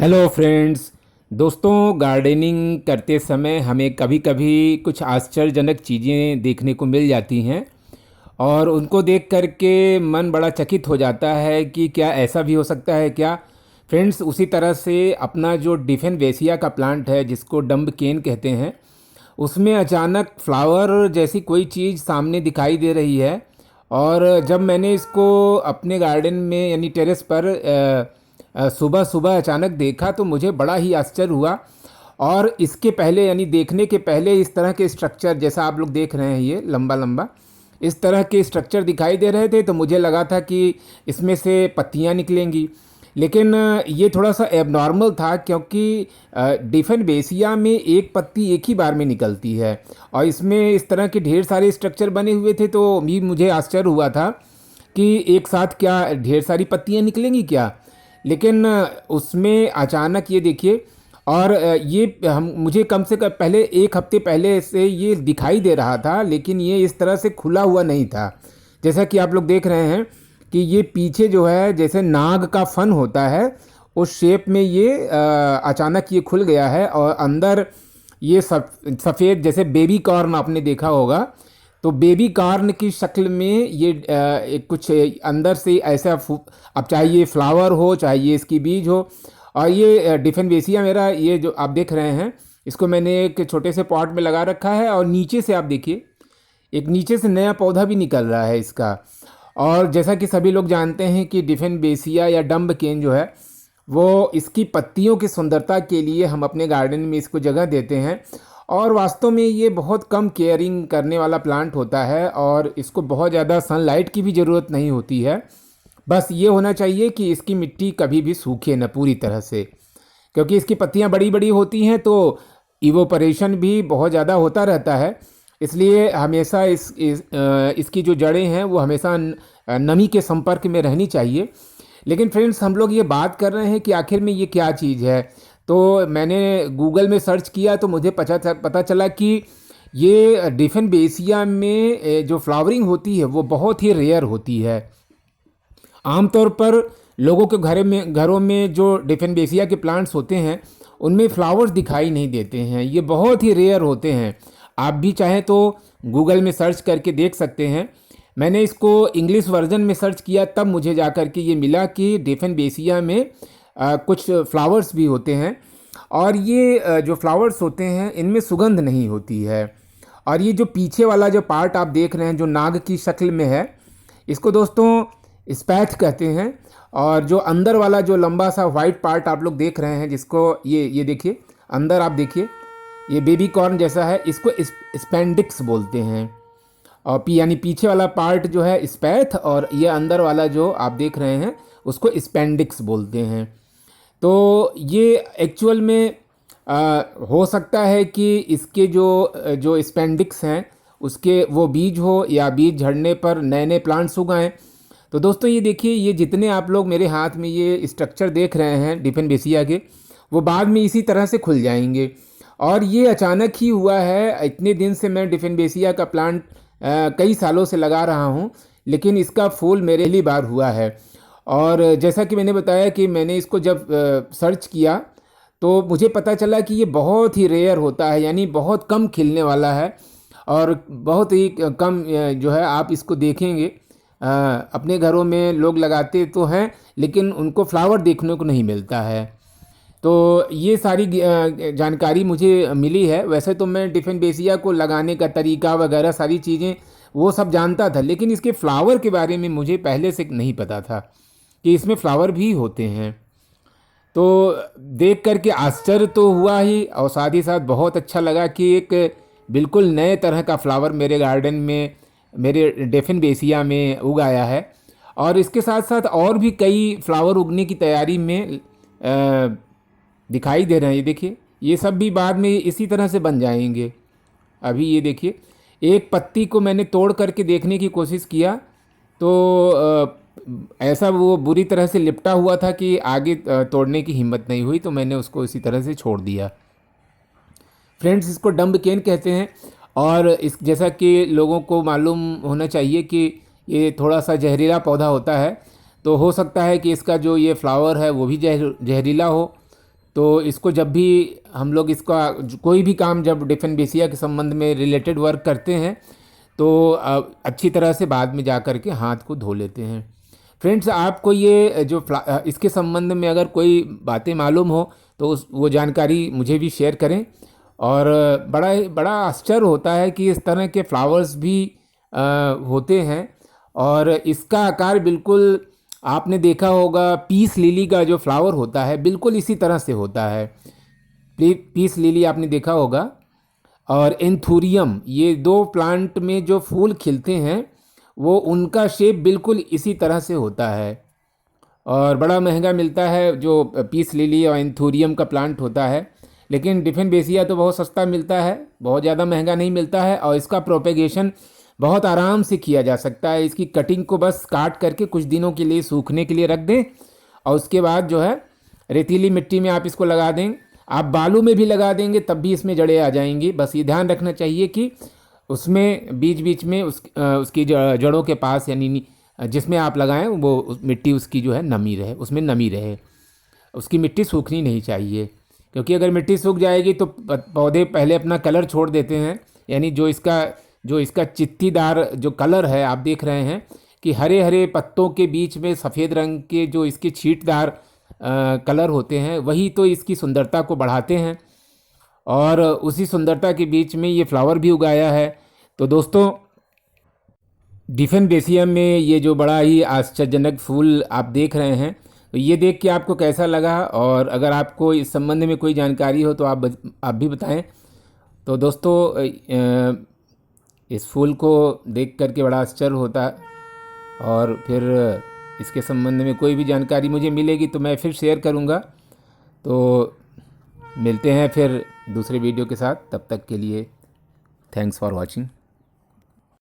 Hello friends. दोस्तों, gardening करते समय हमें कभी कभी कुछ आश्चर्यजनक चीज़ें देखने को मिल जाती हैं और उनको देख कर के मन बड़ा चकित हो जाता है कि क्या ऐसा भी हो सकता है क्या। फ्रेंड्स, उसी तरह से अपना जो डिफेनबेसिया का प्लांट है जिसको डम्ब केन कहते हैं, उसमें अचानक फ्लावर जैसी कोई चीज़ सामने दिखाई दे रही है। और जब मैंने इसको अपने गार्डन में यानी टेरेस पर सुबह सुबह अचानक देखा तो मुझे बड़ा ही आश्चर्य हुआ। और इसके पहले यानी देखने के पहले इस तरह के स्ट्रक्चर, जैसा आप लोग देख रहे हैं, ये लंबा लंबा इस तरह के स्ट्रक्चर दिखाई दे रहे थे, तो मुझे लगा था कि इसमें से पत्तियां निकलेंगी। लेकिन ये थोड़ा सा एबनॉर्मल था, क्योंकि डिफेनबेसिया में एक पत्ती एक ही बार में निकलती है और इसमें इस तरह के ढेर सारे स्ट्रक्चर बने हुए थे। तो भी मुझे आश्चर्य हुआ था कि एक साथ क्या ढेर सारी पत्तियां निकलेंगी क्या। लेकिन उसमें अचानक ये देखिए, और ये हम मुझे कम से कम पहले एक हफ्ते पहले से ये दिखाई दे रहा था, लेकिन ये इस तरह से खुला हुआ नहीं था। जैसा कि आप लोग देख रहे हैं कि ये पीछे जो है जैसे नाग का फन होता है, उस शेप में ये अचानक ये खुल गया है। और अंदर ये सफ़ेद जैसे बेबी कॉर्न आपने देखा होगा, तो बेबी कॉर्न की शक्ल में ये कुछ अंदर से ऐसा अब चाहे ये फ्लावर हो चाहे ये इसकी बीज हो। और ये डिफेनबेसिया मेरा ये जो आप देख रहे हैं, इसको मैंने एक छोटे से पॉट में लगा रखा है और नीचे से आप देखिए एक नीचे से नया पौधा भी निकल रहा है इसका। और जैसा कि सभी लोग जानते हैं कि डिफेनबेसिया या डम्ब केन जो है वो इसकी पत्तियों की सुंदरता के लिए हम अपने गार्डन में इसको जगह देते हैं। और वास्तव में ये बहुत कम केयरिंग करने वाला प्लांट होता है और इसको बहुत ज़्यादा सनलाइट की भी ज़रूरत नहीं होती है। बस ये होना चाहिए कि इसकी मिट्टी कभी भी सूखे न पूरी तरह से, क्योंकि इसकी पत्तियां बड़ी बड़ी होती हैं तो इवोपरेशन भी बहुत ज़्यादा होता रहता है। इसलिए हमेशा इसकी जो जड़ें हैं वो हमेशा नमी के संपर्क में रहनी चाहिए। लेकिन फ्रेंड्स, हम लोग ये बात कर रहे हैं कि आखिर में ये क्या चीज़ है, तो मैंने गूगल में सर्च किया तो मुझे पता चला कि ये डिफेनबेसिया में जो फ्लावरिंग होती है वो बहुत ही रेयर होती है। आमतौर पर लोगों के घरों में जो डिफेनबेसिया के प्लांट्स होते हैं उनमें फ्लावर्स दिखाई नहीं देते हैं, ये बहुत ही रेयर होते हैं। आप भी चाहें तो गूगल में सर्च करके देख सकते हैं। मैंने इसको इंग्लिश वर्जन में सर्च किया, तब मुझे जा कर के ये मिला कि डिफेनबेसिया में कुछ फ्लावर्स भी होते हैं और ये जो फ्लावर्स होते हैं इनमें सुगंध नहीं होती है। और ये जो पीछे वाला जो पार्ट आप देख रहे हैं जो नाग की शक्ल में है, इसको दोस्तों स्पैथ कहते हैं। और जो अंदर वाला जो लंबा सा वाइट पार्ट आप लोग देख रहे हैं, जिसको ये देखिए अंदर आप देखिए, ये बेबी कॉर्न जैसा है, इसको स्पेंडिक्स बोलते हैं। और यानी पीछे वाला पार्ट जो है स्पैथ और ये अंदर वाला जो आप देख रहे हैं उसको स्पेंडिक्स बोलते हैं। तो ये एक्चुअल में हो सकता है कि इसके जो जो स्पेंडिक्स हैं उसके वो बीज हो या बीज झड़ने पर नए नए प्लांट्स उगाएं। तो दोस्तों ये देखिए, ये जितने आप लोग मेरे हाथ में ये स्ट्रक्चर देख रहे हैं डिफेनबेसिया के, वो बाद में इसी तरह से खुल जाएंगे। और ये अचानक ही हुआ है। इतने दिन से मैं डिफेनबेसिया का प्लांट कई सालों से लगा रहा हूँ, लेकिन इसका फूल मेरे पहली बार हुआ है। और जैसा कि मैंने बताया कि मैंने इसको जब सर्च किया तो मुझे पता चला कि ये बहुत ही रेयर होता है, यानी बहुत कम खिलने वाला है और बहुत ही कम जो है आप इसको देखेंगे। अपने घरों में लोग लगाते तो हैं लेकिन उनको फ्लावर देखने को नहीं मिलता है। तो ये सारी जानकारी मुझे मिली है। वैसे तो मैं डिफेनबेसिया को लगाने का तरीका वगैरह सारी चीज़ें वो सब जानता था, लेकिन इसके फ्लावर के बारे में मुझे पहले से नहीं पता था कि इसमें फ्लावर भी होते हैं। तो देख कर के आश्चर्य तो हुआ ही, और साथ ही साथ बहुत अच्छा लगा कि एक बिल्कुल नए तरह का फ्लावर मेरे गार्डन में, मेरे डिफेनबेसिया में उगाया है। और इसके साथ साथ और भी कई फ्लावर उगने की तैयारी में दिखाई दे रहे हैं। ये देखिए, ये सब भी बाद में इसी तरह से बन जाएंगे। अभी ये देखिए, एक पत्ती को मैंने तोड़ करके देखने की कोशिश किया तो ऐसा वो बुरी तरह से लिपटा हुआ था कि आगे तोड़ने की हिम्मत नहीं हुई, तो मैंने उसको इसी तरह से छोड़ दिया। फ्रेंड्स, इसको डम्ब केन कहते हैं। और इस जैसा कि लोगों को मालूम होना चाहिए कि ये थोड़ा सा जहरीला पौधा होता है, तो हो सकता है कि इसका जो ये फ्लावर है वो भी जहरीला हो। तो इसको जब भी हम लोग इसका कोई भी काम जब डिफेनबेसिया के संबंध में रिलेटेड वर्क करते हैं तो अच्छी तरह से बाद में जा कर के हाथ को धो लेते हैं। फ्रेंड्स, आपको ये जो इसके संबंध में अगर कोई बातें मालूम हो तो वो जानकारी मुझे भी शेयर करें। और बड़ा बड़ा आश्चर्य होता है कि इस तरह के फ्लावर्स भी होते हैं। और इसका आकार बिल्कुल आपने देखा होगा, पीस लिली का जो फ्लावर होता है बिल्कुल इसी तरह से होता है। पीस लिली आपने देखा होगा और एंथूरियम, ये दो प्लांट में जो फूल खिलते हैं वो उनका शेप बिल्कुल इसी तरह से होता है। और बड़ा महंगा मिलता है जो पीस लिली और एंथूरियम का प्लांट होता है, लेकिन डिफेनबेसिया तो बहुत सस्ता मिलता है, बहुत ज़्यादा महंगा नहीं मिलता है। और इसका प्रोपेगेशन बहुत आराम से किया जा सकता है। इसकी कटिंग को बस काट करके कुछ दिनों के लिए सूखने के लिए रख दें और उसके बाद जो है रेतीली मिट्टी में आप इसको लगा दें। आप बालू में भी लगा देंगे तब भी इसमें जड़ें आ जाएंगी। बस ये ध्यान रखना चाहिए कि उसमें बीच बीच में उसकी जड़ों के पास, यानी जिसमें आप लगाएं वो मिट्टी उसकी जो है नमी रहे, उसमें नमी रहे। उसकी मिट्टी सूखनी नहीं चाहिए, क्योंकि अगर मिट्टी सूख जाएगी तो पौधे पहले अपना कलर छोड़ देते हैं। यानी जो इसका चित्तीदार जो कलर है, आप देख रहे हैं कि हरे हरे पत्तों के बीच में सफ़ेद रंग के जो इसके छींटदार कलर होते हैं वही तो इसकी सुंदरता को बढ़ाते हैं। और उसी सुंदरता के बीच में ये फ्लावर भी उगाया है। तो दोस्तों, डिफेनबेसिया में ये जो बड़ा ही आश्चर्यजनक फूल आप देख रहे हैं, तो ये देख के आपको कैसा लगा? और अगर आपको इस संबंध में कोई जानकारी हो तो आप भी बताएं। तो दोस्तों, इस फूल को देख करके बड़ा आश्चर्य होता है। और फिर इसके संबंध में कोई भी जानकारी मुझे मिलेगी तो मैं फिर शेयर करूँगा। तो मिलते हैं फिर दूसरे वीडियो के साथ, तब तक के लिए थैंक्स फॉर वॉचिंग।